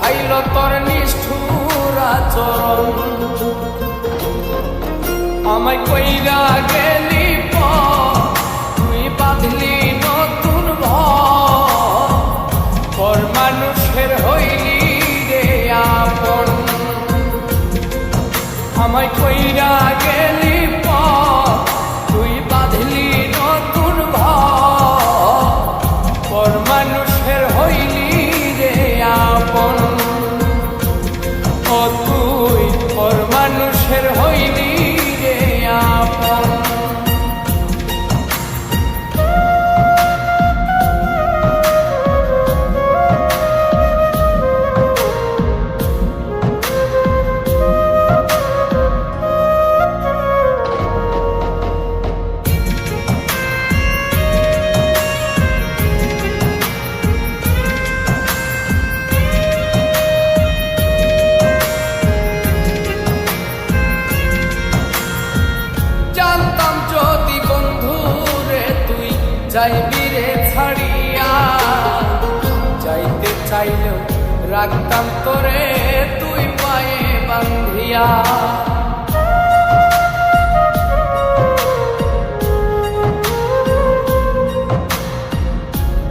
বুঝাইল তোর নিষ্ঠুর আচরণ। আমায় কইরা গেলি তুই বাঁধলি নতুন পর মানুষের হইলি রে আপন। আমায় কইরা গেলি তুই বাঁধলি নতুন পর মানুষের হইলি রে আপন। ও তুই পর মানুষের হইলি রে আপন। যাইবি রে ছাড়িয়া, যাইতে চাইলেও রাখতাম তোরে তুই পায়ে বান্ধিয়া।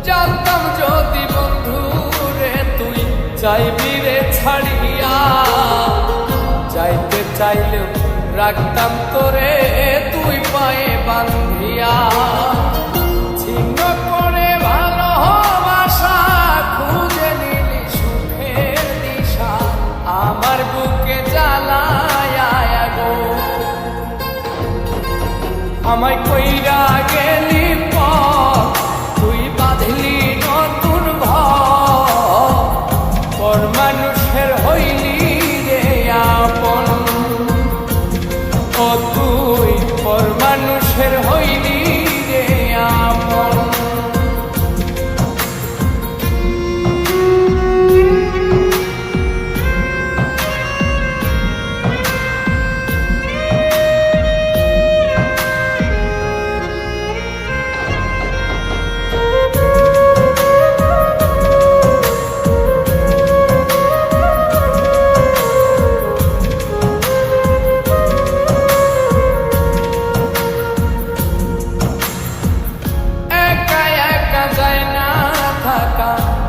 জানতাম যদি বন্ধু রে তুই যাইবি রে ছাড়িয়া, যাইতে চাইলেও রাখতাম তোরে তুই পায়ে বান্ধিয়া। ছিন্ন করে ভালোবাসা খুঁজে নিলি সুখের দিশা, আমার বুকে জ্বালায় গো। আমায় কইরা গেলি তুই বাঁধলি নতুন পর মানুষের হইলি রে আপন। ও তুই পর মানুষের হইলি রে আপন।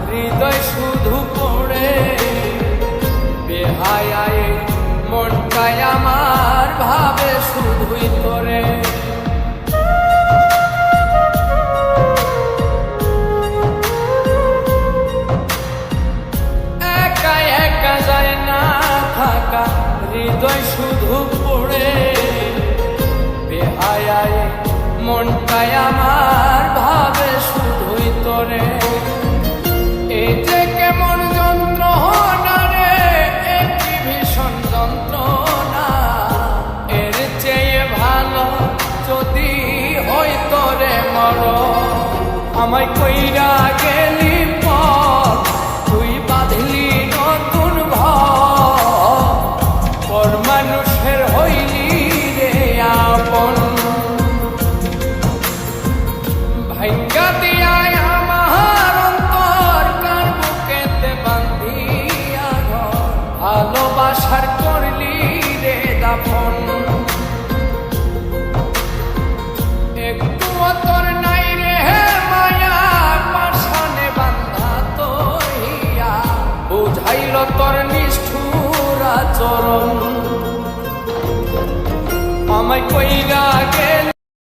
হৃদয় শুধু পড়ে বেহায়ায় মনটায় আমার ভাবে শুধুই তোরে। একা একা যায় না থাকা, হৃদয় শুধু পড়ে বেহায়ায় মনটায় আমার ভাবে শুধুই তোরে। এই যে কেমন যন্ত্রণা রে, একটি ভীষণ যন্ত্রণা, এর চেয়ে ভালো যদি হইতো রে মরণ। আমায় কইরা গেলি তুই বাঁধলি নতুন পর মানুষের হইলি রে আপন। ভাঙ্গা দিয়া ভালোবাসার করলি রে দাফন। একটু তোর নাই রে মায়া, পাশানে বান্ধা তোর হিয়া, বুঝাইল তোর নিষ্ঠুর আচরণ। আমায় কইরা গে